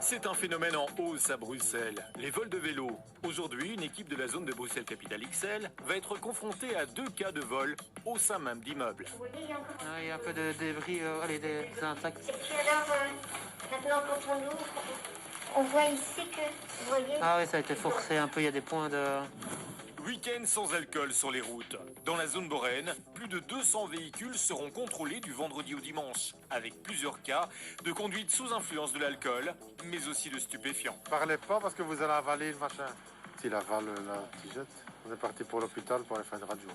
C'est un phénomène en hausse à Bruxelles, les vols de vélos. Aujourd'hui, une équipe de la zone de Bruxelles-Capitale XL va être confrontée à 2 cas de vol au sein même d'immeubles. Ah, il y a un peu de débris, des insectes. Et puis alors, maintenant quand on ouvre, on voit ici que, vous voyez... Ah oui, ça a été forcé un peu, il y a des points de... Week-end sans alcool sur les routes. Dans la zone boréenne, plus de 200 véhicules seront contrôlés du vendredi au dimanche, avec plusieurs cas de conduite sous influence de l'alcool, mais aussi de stupéfiants. Parlez pas parce que vous allez avaler le machin. S'il avale la tigette, on est parti pour l'hôpital pour aller faire une radio.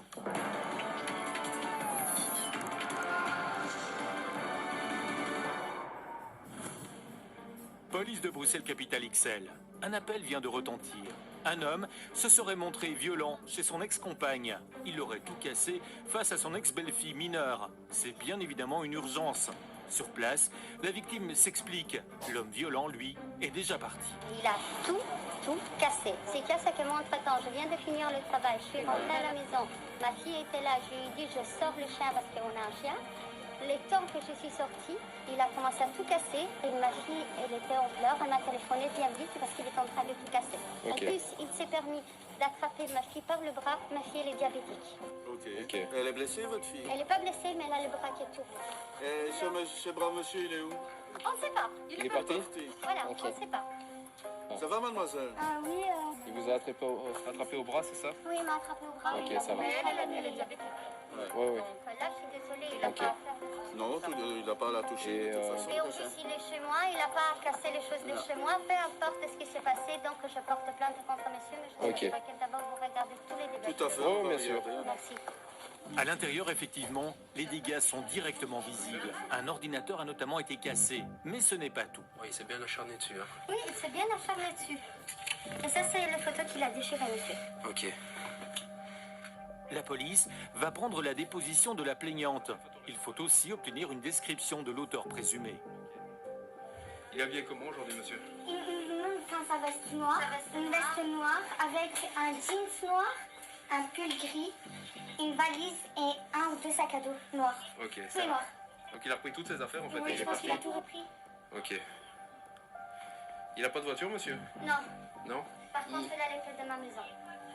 Police de Bruxelles-Capitale XL. Un appel vient de retentir. Un homme se serait montré violent chez son ex-compagne. Il aurait tout cassé face à son ex-belle-fille mineure. C'est bien évidemment une urgence. Sur place, la victime s'explique. L'homme violent, lui, est déjà parti. Il a tout cassé. C'est qu'à ça que moi, entre-temps, je viens de finir le travail, je suis rentrée à la maison. Ma fille était là, je lui ai dit, je sors le chien parce qu'on a un chien. Les temps que je suis sortie, il a commencé à tout casser et ma fille, elle était en pleurs, elle m'a téléphoné bien vite parce qu'il est en train de tout casser. Okay. En plus, il s'est permis d'attraper ma fille par le bras, ma fille elle est diabétique. Ok. Elle est blessée, votre fille? Elle n'est pas blessée, mais elle a le bras qui est tout. Et ce brave monsieur, il est où? On ne sait pas. Il est parti? Voilà, Ok. on ne sait pas. Ça va, mademoiselle? Ah oui, Il vous a attrapé au bras, c'est ça? oui, il m'a attrapé au bras. Ok, ça va. Mais elle est diabétique. Ouais. Donc là, je suis désolée, il n'a Ok. pas à faire. Non, il n'a pas à la toucher, Et, de toute façon. Et en plus, il est chez moi, il n'a pas à casser les choses de chez moi, peu importe ce qui s'est passé, donc je porte plainte contre monsieur, mais je Ok. voudrais que d'abord vous regardez tous les dégâts. Tout à fait. Oh, bien sûr. Merci. À l'intérieur, effectivement, les dégâts sont directement visibles. Un ordinateur a notamment été cassé. Mais ce n'est pas tout. Oui, c'est bien acharné dessus. Hein. Oui, il s'est bien acharné dessus. Et ça, c'est la photo qu'il a déchirée, monsieur. Ok. La police va prendre la déposition de la plaignante. Il faut aussi obtenir une description de l'auteur présumé. Il est habillé comment aujourd'hui, monsieur? Enfin, sa veste noire, une veste noire avec un jeans noir, un pull gris, une valise et un ou deux sacs à dos noirs. Ok, Tout ça est va. noir. Donc il a repris toutes ses affaires en fait. Oui, et il je est pense parti. qu'il a tout repris. Ok. Il n'a pas de voiture, monsieur? Non. Non? Par contre, il a les clés de ma maison.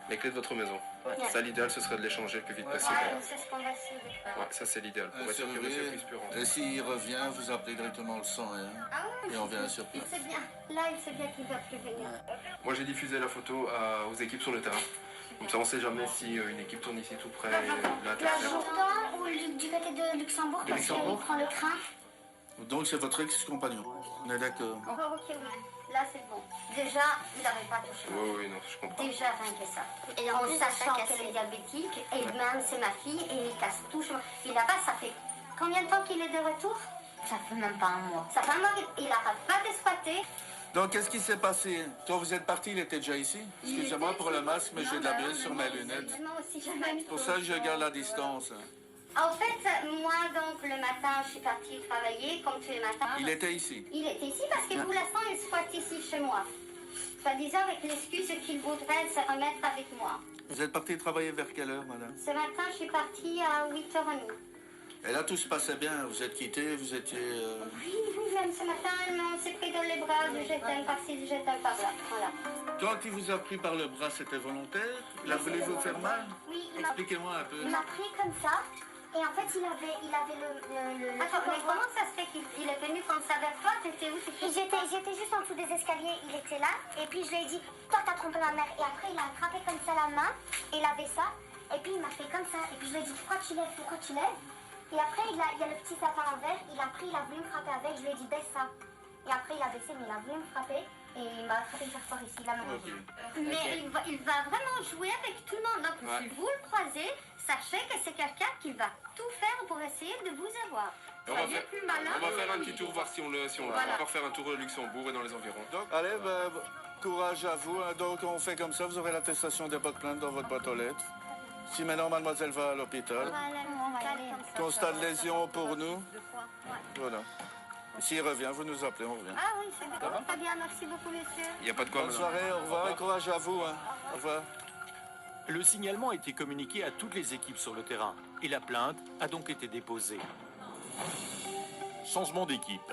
Les clés de votre maison? Ouais. Ça, l'idéal, ce serait de les changer le plus vite possible. Ouais, c'est ce qu'on va essayer de faire. Ouais, ça c'est l'idéal. Pour être sûr que monsieur puisse plus rentrer. Et s'il revient, vous appelez directement le 101 Ah oui, et on vient sur il place. sait bien. Là, il sait bien qu'il ne va plus venir. Moi j'ai diffusé la photo aux équipes sur le terrain. Comme ça on sait jamais si une équipe tourne ici tout près et La l'interfère. Jourdan ou du côté de Luxembourg, De parce qu'il Luxembourg. prend le train. Donc c'est votre ex-compagnon. On est d'accord. Oh, ok, oui. Là, c'est bon. Déjà, il n'avait pas touché. Oui, non, je comprends. Déjà, rien que ça. Et en sachant qu'elle est diabétique, et même c'est ma fille, et il casse tout. Il n'a pas, ça fait combien de temps qu'il est de retour? Ça fait même pas un mois. Ça fait un mois qu'il n'arrête pas de squatter. Donc qu'est-ce qui s'est passé? Quand vous êtes parti, il était déjà ici? Excusez-moi pour le masque, mais j'ai de la bulle sur mes lunettes. Moi aussi, j'avais C'est pour ça que je garde la distance. En fait, moi, donc, le matin, je suis partie travailler, comme tous les matins. Il était ici. Il était ici parce que pour l'instant, il squatte ici chez moi. Soi-disant avec l'excuse qu'il voudrait se remettre avec moi. Vous êtes parti travailler vers quelle heure, madame? Ce matin, je suis partie à 8h30. Et là, tout se passait bien. Vous êtes quitté, vous étiez... Oui, même ce matin, on s'est pris dans les bras, je t'aime par-ci, je t'aime par-là. Voilà. Quand il vous a pris par le bras, c'était volontaire? Il a voulu vous faire mal? Oui, Expliquez-moi un peu. il m'a pris comme ça. Et en fait, il avait le... Attends, mais comment ça se fait qu'il est venu comme ça vers toi? T'étais où? J'étais juste en dessous des escaliers, il était là. Et puis je lui ai dit, toi t'as trompé ma mère. Et après, il a attrapé comme ça la main. Et il avait ça. Et puis il m'a fait comme ça. Et puis je lui ai dit, pourquoi tu lèves? Pourquoi tu lèves? Et après, il y a le petit sapin en verre. Il a pris, il a voulu me frapper avec. Je lui ai dit, baisse ça. Et après, il a baissé, mais il a voulu me frapper. Et il m'a attrapé faire fort ici, là, maintenant. Mais il va vraiment jouer avec tout le monde. Donc, si vous le croisez, sachez que c'est quelqu'un qui va tout faire pour essayer de vous avoir. On va faire un petit tour, voir si on le Voilà. encore faire un tour au Luxembourg et dans les environs. Allez, courage à vous. Donc on fait comme ça, vous aurez l'attestation des bottes plaintes dans votre boîte aux lettres. Si maintenant mademoiselle va à l'hôpital, constat de lésion pour nous. Voilà. S'il revient, vous nous appelez, on revient. Ah oui, c'est d'accord. Très bien, merci beaucoup, monsieur. Il n'y a pas de quoi, Bonne madame. soirée, au revoir et courage à vous. Au revoir. Le signalement a été communiqué à toutes les équipes sur le terrain et la plainte a donc été déposée. Changement d'équipe.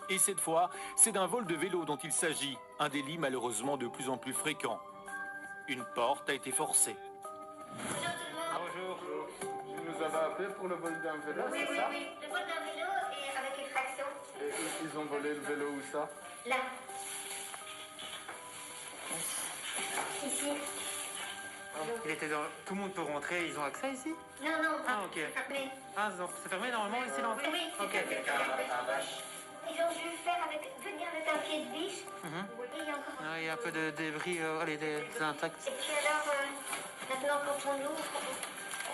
Et cette fois, c'est d'un vol de vélo dont il s'agit, un délit malheureusement de plus en plus fréquent. Une porte a été forcée. Bonjour. Vous nous avez appelé pour le vol d'un vélo, Oui, c'est oui, ça? oui. Le vol d'un vélo et avec effraction. Et ils ont volé le vélo où ça? Là. Ici. Il était dans... Tout le monde peut rentrer, ils ont accès ici? Non, non. Ah, ok. C'est fermé. Ah, c'est fermé normalement ici dans le Oui, oui, c'est Ok. fermé. Ils ont dû venir avec un pied de biche. Vous voyez, il y a encore... Ah, il y a un peu de débris, des intacts. Et puis alors, maintenant quand on ouvre,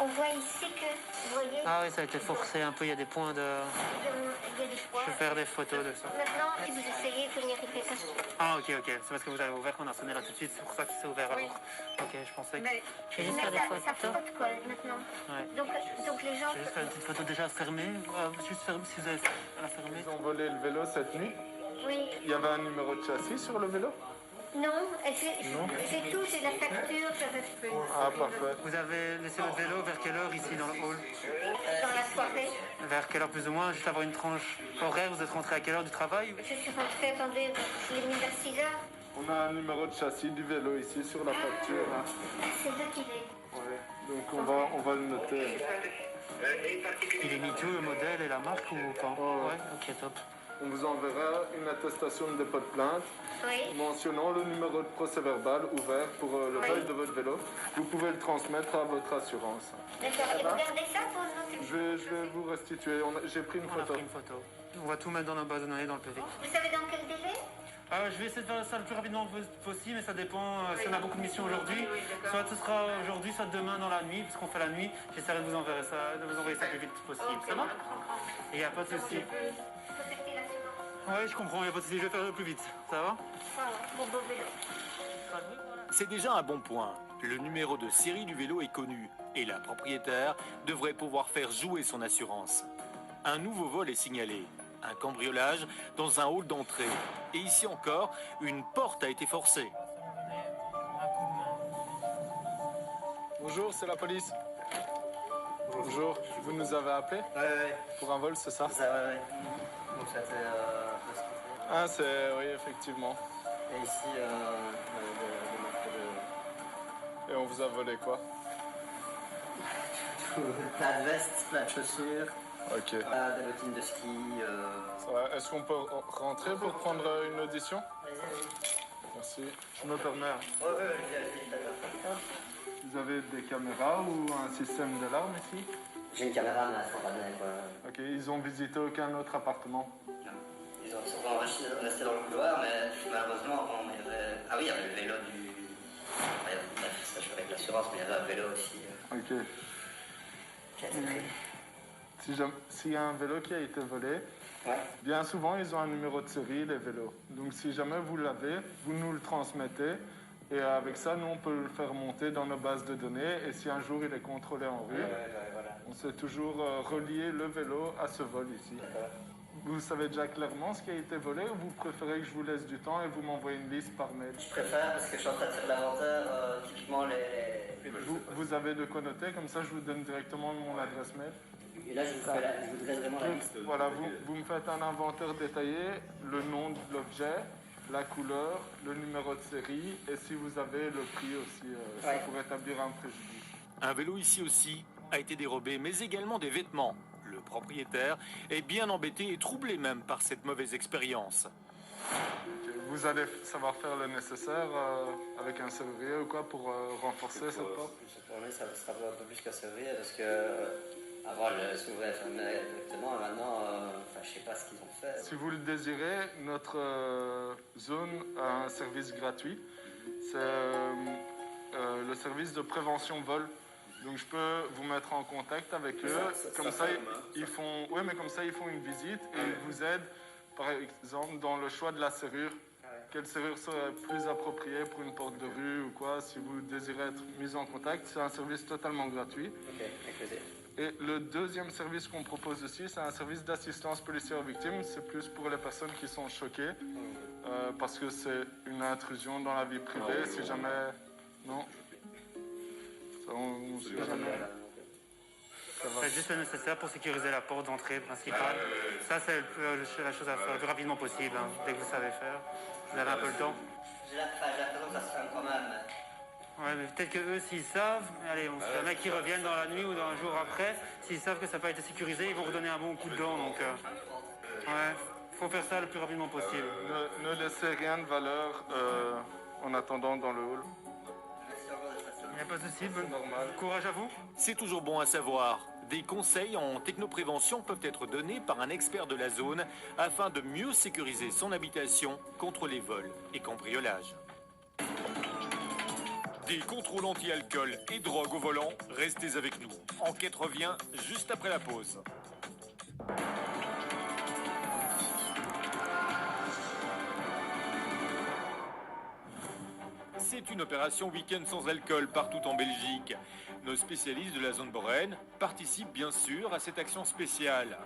on voit ici que, vous voyez, Ah oui, ça a été forcé un peu, il y a des points de... il y a des points. Je vais faire des photos de ça. Maintenant, si vous essayez, vous n'y arrivez pas. Ah ok, c'est parce que vous avez ouvert qu'on a sonné là tout de suite, c'est pour ça que c'est ouvert alors. Ok, je pensais que... Je vais juste faire des ça photos. flotte quoi, maintenant. Ouais. Donc les gens... Je vais juste faire une petite photo déjà fermée, juste fermée si vous avez la fermer. Ils ont volé le vélo cette nuit. Oui. Il y avait un numéro de châssis sur le vélo? Non, c'est tout, c'est la facture, Ah, parfait. Vous avez laissé votre vélo vers quelle heure ici dans le hall? dans la soirée. Vers quelle heure plus ou moins? Juste avoir une tranche horaire, vous êtes rentré à quelle heure du travail? Je suis rentrée, attendez, je l'ai mis vers 6 heures. On a un numéro de châssis du vélo ici sur la facture. Hein. C'est là qu'il est. Ouais. Donc on va le noter. Il est mis tout, le modèle et la marque ou pas? Oh. Ouais, ok, top. On vous enverra une attestation de dépôt de plainte Oui. mentionnant le numéro de procès verbal ouvert pour le Oui. vol de votre vélo. Vous pouvez le transmettre à votre assurance. D'accord. Et vous gardez ça pour nous? Je vais vous restituer. J'ai pris une On a photo. pris une photo. On va tout mettre dans nos bases de données dans le PV. Vous savez dans quel délai? Je vais essayer de faire ça le plus rapidement possible, mais ça dépend si on a beaucoup de missions aujourd'hui. Soit ce sera aujourd'hui, soit demain dans la nuit, puisqu'on fait la nuit. J'essaierai de vous envoyer ça le plus vite possible. Ça va? Il n'y a pas de souci. Ouais, je comprends, il n'y a pas de souci, je vais faire le plus vite. Ça va? Voilà, mon beau vélo. C'est déjà un bon point. Le numéro de série du vélo est connu et la propriétaire devrait pouvoir faire jouer son assurance. Un nouveau vol est signalé. Un cambriolage dans un hall d'entrée. Et ici encore, une porte a été forcée. Bonjour, c'est la police. Bonjour, vous nous avez appelé Ouais. pour un vol, c'est ça? Ça, ouais. Donc ça c'est ce qu'il faut. Ah, c'est... oui, effectivement. Et ici, le marque Et on vous a volé quoi? de... plein de vestes, plein de chaussures, Ok. des bottines de ski. Ça va. Est-ce qu'on peut rentrer pour prendre une audition? Merci. Je me permets. Ouais, j'ai d'accord. Vous avez des caméras ou un système d'alarme ici? J'ai une caméra, mais elle sera pas bien, quoi. Ok, ils ont visité aucun autre appartement? Ils sont pas restés dans le couloir, mais malheureusement, il y avait... Ah oui, il y avait le vélo du... Bref, ça je fais avec l'assurance, mais il y avait un vélo aussi. Ok. Qui a été pris. S'il y a un vélo qui a été volé, Ouais. bien souvent ils ont un numéro de série, les vélos. Donc si jamais vous l'avez, vous nous le transmettez. Et avec ça, nous on peut le faire monter dans nos bases de données. Et si un jour il est contrôlé en rue, Voilà. on sait toujours relier le vélo à ce vol ici. Vous savez déjà clairement ce qui a été volé ou vous préférez que je vous laisse du temps et vous m'envoyez une liste par mail? Je préfère parce que je suis en train de faire l'inventaire, typiquement les... Vous avez de quoi noter, comme ça je vous donne directement mon adresse mail. Et là, je vous voudrais vraiment la liste. Voilà, vous me faites un inventaire détaillé, le nom de l'objet, la couleur, le numéro de série et si vous avez le prix aussi, ça pour établir un préjudice. Un vélo ici aussi a été dérobé, mais également des vêtements. Le propriétaire est bien embêté et troublé même par cette mauvaise expérience. Vous allez savoir faire le nécessaire avec un serrurier ou quoi pour renforcer cette porte? Pour lui, ça sera un peu plus qu'à servir parce que avant, elle s'ouvrait et fermait directement. Et maintenant, je sais pas ce qu'ils ont fait. Si vous le désirez, notre zone a un service gratuit. C'est le service de prévention vol. Donc je peux vous mettre en contact avec eux. Comme ça, ils font, ouais, mais comme ça ils font une visite et ils vous aident, par exemple, dans le choix de la serrure. Quelle serrure serait plus appropriée pour une porte de rue ou quoi? Si vous désirez être mis en contact, c'est un service totalement gratuit. Ok, avec plaisir. Et le deuxième service qu'on propose aussi, c'est un service d'assistance policière aux victimes. C'est plus pour les personnes qui sont choquées, parce que c'est une intrusion dans la vie privée. Si jamais... Non. Ça, on sait jamais. Ça va. Faites juste le nécessaire pour sécuriser la porte d'entrée principale. Ça, c'est la chose à faire le plus rapidement possible, hein, dès que vous savez faire. Vous avez un peu le temps. J'ai l'impression que ça se fait quand même. Ouais, mais peut-être que eux, s'ils savent, allez, on sait jamais qu'ils reviennent dans la nuit ou dans un jour après, s'ils savent que ça n'a pas été sécurisé, ils vont redonner un bon coup de dent. Donc, ouais, faut faire ça le plus rapidement possible. Ne laissez rien de valeur en attendant dans le hall. Il n'y a pas de souci. Normal. Courage à vous. C'est toujours bon à savoir. Des conseils en technoprévention peuvent être donnés par un expert de la zone afin de mieux sécuriser son habitation contre les vols et cambriolages. Des contrôles anti-alcool et drogue au volant, restez avec nous. Enquête revient juste après la pause. C'est une opération week-end sans alcool partout en Belgique. Nos spécialistes de la zone Boraine participent bien sûr à cette action spéciale.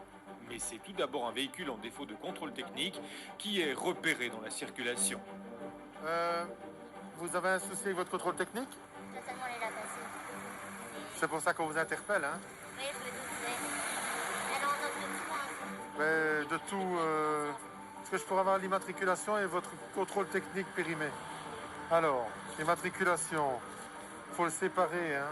Mais c'est tout d'abord un véhicule en défaut de contrôle technique qui est repéré dans la circulation. Vous avez un souci avec votre contrôle technique? Totalement les la passer. C'est pour ça qu'on vous interpelle, hein? Oui, je me doutais. Elle en note de tout, hein. Mais de tout, est-ce que je pourrais avoir l'immatriculation et votre contrôle technique périmé? Alors, l'immatriculation, il faut le séparer, hein?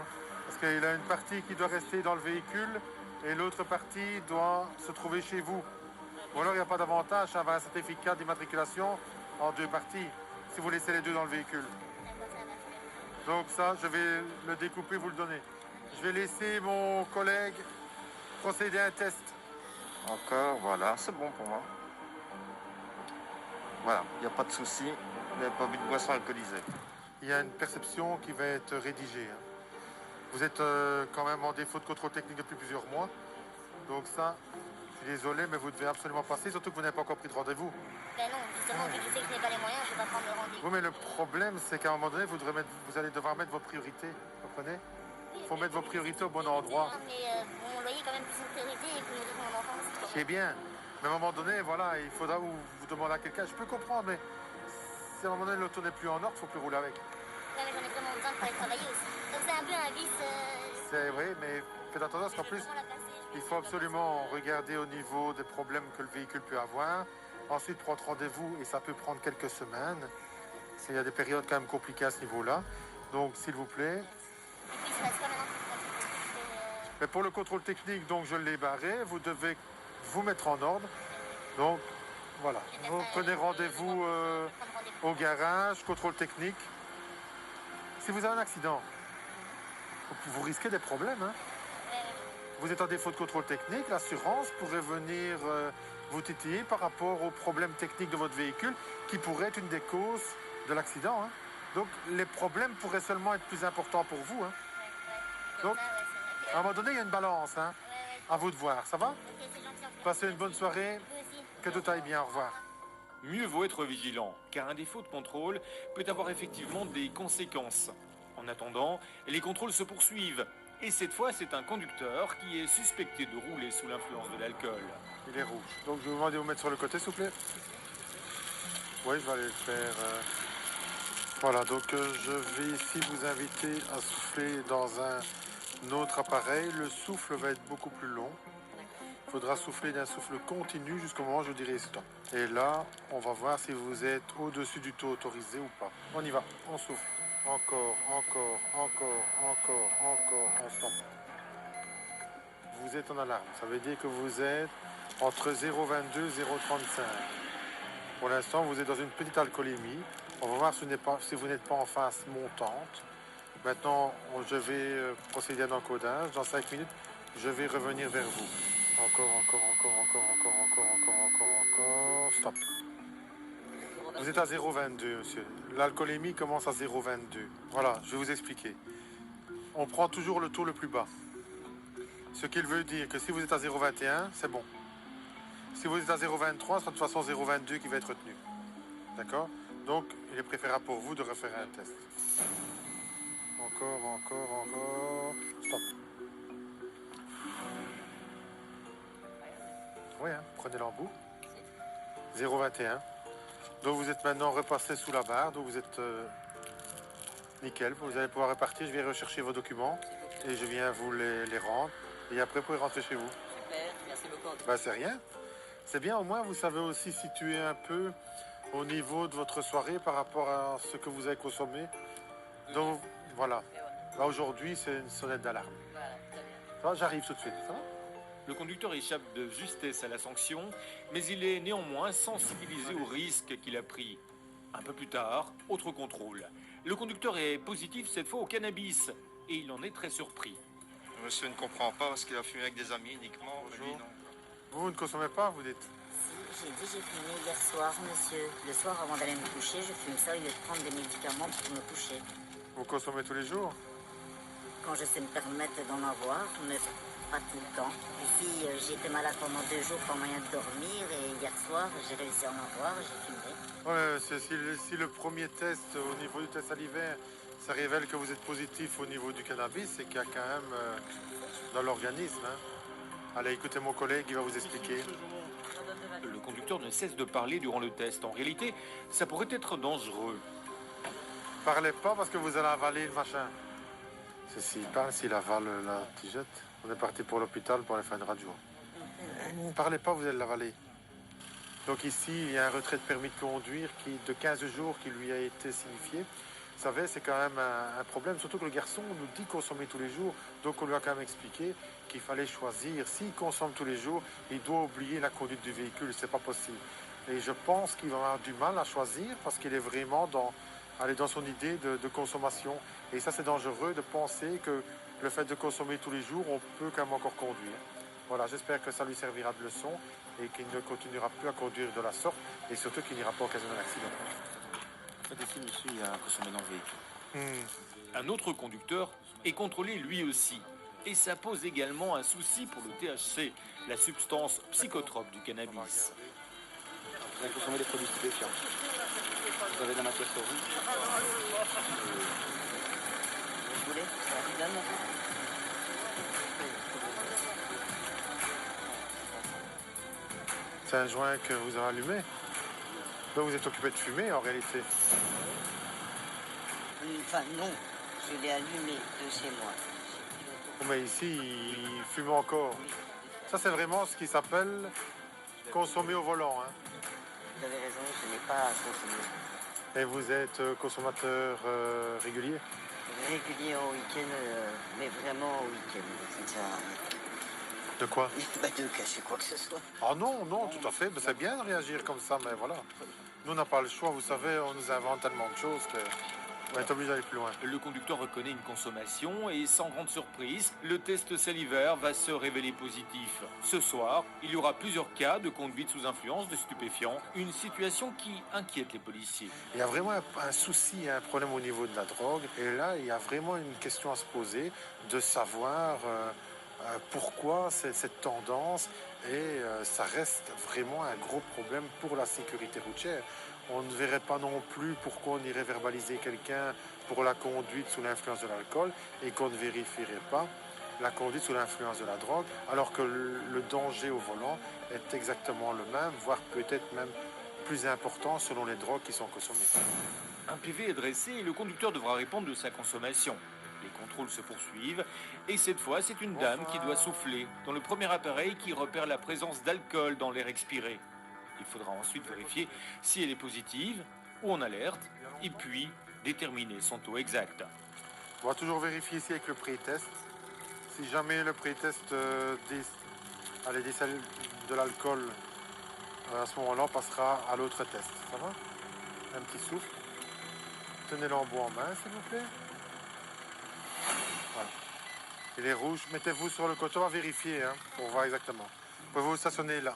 Parce qu'il a une partie qui doit rester dans le véhicule et l'autre partie doit se trouver chez vous. Ou alors il n'y a pas d'avantage à avoir un certificat d'immatriculation en deux parties, si vous laissez les deux dans le véhicule. Donc ça, je vais le découper, vous le donner. Je vais laisser mon collègue procéder à un test. Encore, voilà, c'est bon pour moi. Voilà, il n'y a pas de souci. Vous n'avez pas bu de boisson alcoolisée. Il y a une perception qui va être rédigée, hein. Vous êtes quand même en défaut de contrôle technique depuis plusieurs mois. Donc ça, je suis désolé, mais vous devez absolument passer, surtout que vous n'avez pas encore pris de rendez-vous. Ben non, justement, vu que je sais que je n'ai pas les moyens, je ne vais pas prendre le rendez-vous. Oui, mais le problème, c'est qu'à un moment donné, vous allez devoir mettre vos priorités. Vous comprenez? Il faut mettre vos priorités au bon endroit. Mais mon loyer est quand même plus une priorité et puis nourrir mon enfant, c'est C'est bien. Mais à un moment donné, voilà, il faudra vous demander à quelqu'un. Je peux comprendre, mais si à un moment donné l'auto n'est plus en ordre, il ne faut plus rouler avec. Ouais, mais j'en ai vraiment besoin pour aller travailler aussi. Donc c'est un peu un vice. C'est vrai, mais faites attention parce qu'en plus, il faut absolument regarder au niveau des problèmes que le véhicule peut avoir. Ensuite, prendre rendez-vous, et ça peut prendre quelques semaines. Parce qu'il y a des périodes quand même compliquées à ce niveau-là. Donc, s'il vous plaît. Et puis il se passe quoi maintenant pour Mais pour le contrôle technique, donc je l'ai barré. Vous devez vous mettre en ordre. Donc, voilà. Vous prenez rendez-vous au garage, contrôle technique. Si vous avez un accident, vous risquez des problèmes, hein. Vous êtes en défaut de contrôle technique, l'assurance pourrait venir vous titiller par rapport aux problèmes techniques de votre véhicule qui pourraient être une des causes de l'accident, hein. Donc les problèmes pourraient seulement être plus importants pour vous, hein. Donc, à un moment donné, il y a une balance, hein. À vous de voir, ça va? Passez une bonne soirée, que tout aille bien, au revoir. Mieux vaut être vigilant, car un défaut de contrôle peut avoir effectivement des conséquences. En attendant, les contrôles se poursuivent. Et cette fois, c'est un conducteur qui est suspecté de rouler sous l'influence de l'alcool. Il est rouge. Donc je vais vous demander de vous mettre sur le côté, s'il vous plaît. Oui, je vais aller le faire. Voilà, donc je vais ici vous inviter à souffler dans un autre appareil. Le souffle va être beaucoup plus long. Il faudra souffler d'un souffle continu jusqu'au moment où je dirai stop. Et là, on va voir si vous êtes au-dessus du taux autorisé ou pas. On y va, on souffle. Encore, encore, encore, encore, encore, on stop. Vous êtes en alarme. Ça veut dire que vous êtes entre 0,22 et 0,35. Pour l'instant, vous êtes dans une petite alcoolémie. On va voir si vous n'êtes pas en phase montante. Maintenant, je vais procéder à l'encodage. Dans 5 minutes, je vais revenir vers vous. Encore, encore, encore, encore, encore, encore, encore, encore, encore. Stop. Vous êtes à 0,22, monsieur. L'alcoolémie commence à 0,22. Voilà, je vais vous expliquer. On prend toujours le taux le plus bas. Ce qui veut dire que si vous êtes à 0,21, c'est bon. Si vous êtes à 0,23, ce sera de toute façon 0,22 qui va être retenu. D'accord? Donc, il est préférable pour vous de refaire un test. Encore, encore, encore. Stop. Oui, hein, prenez l'embout. 0,21. Donc vous êtes maintenant repassé sous la barre, donc vous êtes nickel. Vous allez pouvoir repartir, je vais rechercher vos documents et je viens vous les rendre. Et après, vous pouvez rentrer chez vous. Super, merci beaucoup. Ben, c'est rien. C'est bien, au moins, vous savez aussi situer un peu au niveau de votre soirée par rapport à ce que vous avez consommé. Donc, voilà. Là, aujourd'hui, c'est une sonnette d'alarme. Voilà, très bien. Ça va, j'arrive tout de suite. Ça va? Le conducteur échappe de justesse à la sanction, mais il est néanmoins sensibilisé au risque qu'il a pris. Un peu plus tard, autre contrôle. Le conducteur est positif cette fois au cannabis et il en est très surpris. Monsieur ne comprend pas parce qu'il a fumé avec des amis uniquement. Lui, non. Vous ne consommez pas, vous dites? Si, j'ai fumé hier soir, monsieur. Le soir, avant d'aller me coucher, je fume ça au lieu de prendre des médicaments pour me coucher. Vous consommez tous les jours? Quand je sais me permettre d'en avoir, mais pas tout le temps. Ici, j'ai été malade pendant 2 jours sans moyen de dormir et hier soir, j'ai réussi à en avoir, j'ai fumé. Ouais, si le premier test au niveau du test salivaire, ça révèle que vous êtes positif au niveau du cannabis, c'est qu'il y a quand même dans l'organisme. Hein. Allez, écoutez mon collègue, il va vous expliquer. Le conducteur ne cesse de parler durant le test. En réalité, ça pourrait être dangereux. Parlez pas parce que vous allez avaler le machin. C'est s'il parle, s'il avale la tigette. On est parti pour l'hôpital pour aller faire une radio. Ne parlez pas, vous allez l'avaler. Donc ici, il y a un retrait de permis de conduire de 15 jours qui lui a été signifié. Vous savez, c'est quand même un problème, surtout que le garçon nous dit consommer tous les jours, donc on lui a quand même expliqué qu'il fallait choisir. S'il consomme tous les jours, il doit oublier la conduite du véhicule, c'est pas possible. Et je pense qu'il va avoir du mal à choisir parce qu'il est vraiment dans son idée de consommation. Et ça, c'est dangereux de penser que le fait de consommer tous les jours, on peut quand même encore conduire. Voilà, j'espère que ça lui servira de leçon et qu'il ne continuera plus à conduire de la sorte et surtout qu'il n'ira pas occasionner un accident. En fait, ici, monsieur, il a consommé dans le véhicule. Un autre conducteur est contrôlé lui aussi. Et ça pose également un souci pour le THC, la substance psychotrope du cannabis. Vous avez consommé des produits stupéfiants. Vous avez de la matière sur vous. Vous voulez? Évidemment. C'est un joint que vous avez allumé. Là, vous êtes occupé de fumer en réalité. Enfin, non. Je l'ai allumé de chez moi. Mais ici, il fume encore. Ça, c'est vraiment ce qui s'appelle consommer au volant. Hein. Vous avez raison, je n'ai pas consommé. Et vous êtes consommateur régulier? Régulier en week-end, mais vraiment au week-end. Ça sert à rien. De quoi? De cacher quoi que ce soit. Ah non, non, tout à fait. C'est bien de réagir comme ça, mais voilà. Nous, on n'a pas le choix, vous savez, on nous invente tellement de choses qu'on est obligé d'aller plus loin. Le conducteur reconnaît une consommation et sans grande surprise, le test salivaire va se révéler positif. Ce soir, il y aura plusieurs cas de conduite sous influence de stupéfiants, une situation qui inquiète les policiers. Il y a vraiment un souci, un problème au niveau de la drogue. Et là, il y a vraiment une question à se poser de savoir pourquoi cette tendance. Et ça reste vraiment un gros problème pour la sécurité routière. On ne verrait pas non plus pourquoi on irait verbaliser quelqu'un pour la conduite sous l'influence de l'alcool et qu'on ne vérifierait pas la conduite sous l'influence de la drogue, alors que le danger au volant est exactement le même, voire peut-être même plus important selon les drogues qui sont consommées. Un PV est dressé et le conducteur devra répondre de sa consommation. Les contrôles se poursuivent et cette fois, c'est une dame qui doit souffler dans le premier appareil qui repère la présence d'alcool dans l'air expiré. Il faudra ensuite vérifier si elle est positive ou en alerte et puis déterminer son taux exact. On va toujours vérifier ici avec le pré-test. Si jamais le pré-test décèle de l'alcool, à ce moment-là, on passera à l'autre test. Ça va? Un petit souffle. Tenez l'embout en main, s'il vous plaît. Voilà. Il est rouge. Mettez-vous sur le côté, on va vérifier pour voir exactement. Vous pouvez vous stationner là.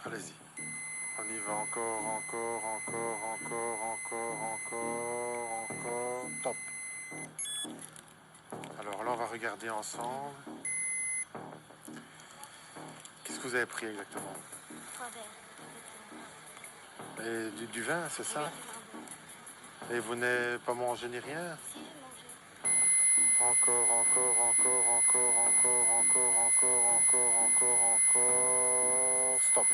Allez-y. On y va encore. Top. Alors là, on va regarder ensemble. Qu'est-ce que vous avez pris exactement? 3 verres. Et du vin, c'est ça? Et vous n'avez pas mangé ni rien? Encore. Stop.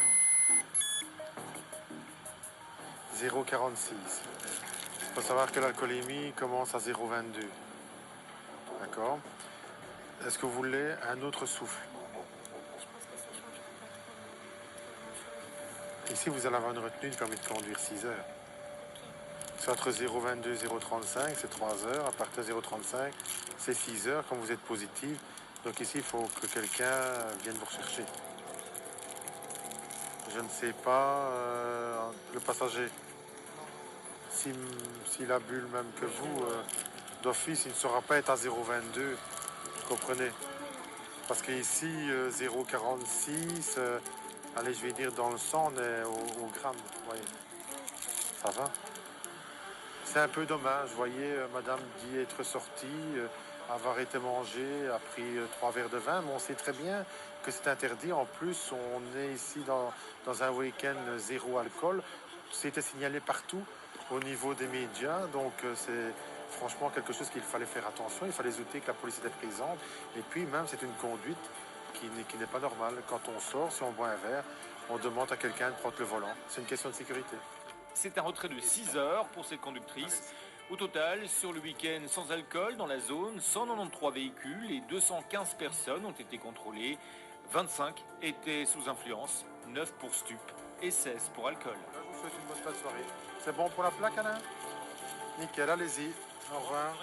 0,46. Il faut savoir que l'alcoolémie commence à 0,22. D'accord. Est-ce que vous voulez un autre souffle? Ici, vous allez avoir une retenue de permis de conduire 6 heures. C'est entre 0,22 et 0,35, c'est 3 heures. À partir de 0,35, c'est 6 heures quand vous êtes positif. Donc ici, il faut que quelqu'un vienne vous rechercher. Je ne sais pas, le passager, s'il a bu le même que vous, d'office, il ne saura pas être à 0,22, vous comprenez? Parce qu'ici, 0,46, allez, je vais dire dans le sang, on est au gramme, vous voyez. Ça va? C'est un peu dommage, vous voyez, madame dit être sortie, avoir été mangée, a pris 3 verres de vin, mais on sait très bien que c'est interdit. En plus, on est ici dans un week-end zéro alcool. C'était signalé partout au niveau des médias, donc c'est franchement quelque chose qu'il fallait faire attention. Il fallait douter que la police était présente. Et puis même, c'est une conduite qui n'est pas normale. Quand on sort, si on boit un verre, on demande à quelqu'un de prendre le volant. C'est une question de sécurité. C'est un retrait de 6 heures pour cette conductrice. Au total, sur le week-end sans alcool, dans la zone, 193 véhicules et 215 personnes ont été contrôlées. 25 étaient sous influence, 9 pour stup et 16 pour alcool. Je vous souhaite une bonne fin de soirée. C'est bon pour la plaque, Alain? Nickel, allez-y. Au revoir.